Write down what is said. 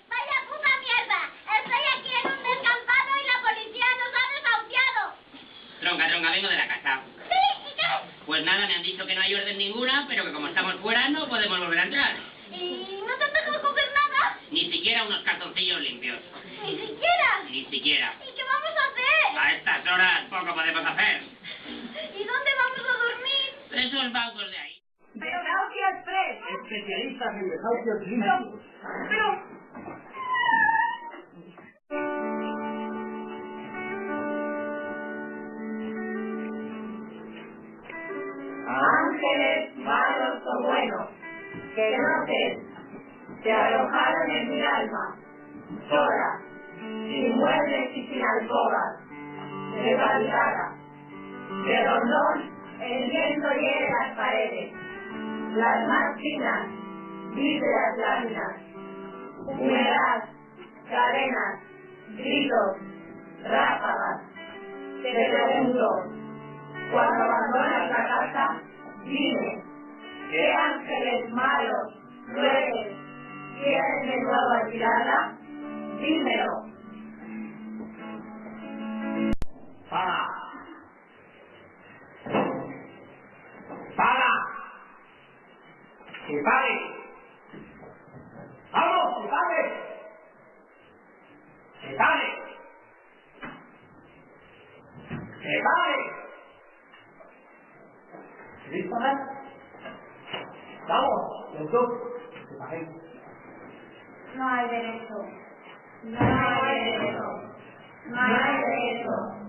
¡Vaya puta mierda! Estoy aquí en un descampado y la policía nos ha desahuciado. Tronca, vengo de la casa. ¿Sí? ¿Y qué? Pues nada, me han dicho que no hay orden ninguna, pero que como estamos fuera no podemos volver a entrar. ¿Y no te han dejado coger nada? Ni siquiera unos calzoncillos limpios. ¿Ni siquiera? Ni siquiera. ¿Y qué vamos a hacer? A estas horas poco podemos hacer. ¿Y dónde vamos a dormir? Esos bancos de ahí. Desahucio Express. Especialistas en desahucios limpios. Pero... Ángeles malos o buenos, que no sé, se alojaron en mi alma, sola, sin muebles y sin alcobas, deshabitada. De rondón, el viento hiere las paredes, las más finas, vísceras láminas, humedad, cadenas, gritos, ráfagas. Te pregunto, cuando abandonas la casa, dime, ¿qué ángeles malos, crueles, quieren de nuevo alquilarla? Dímelo. ¡Paga! ¡Paga! ¡Que pague! ¡Vamos, que pague! ¡Que pague! ¡Que pague! ¿Listo, Ana? ¡Vamos, los dos! ¡Que paguemos! No hay derecho. No hay derecho. No hay derecho.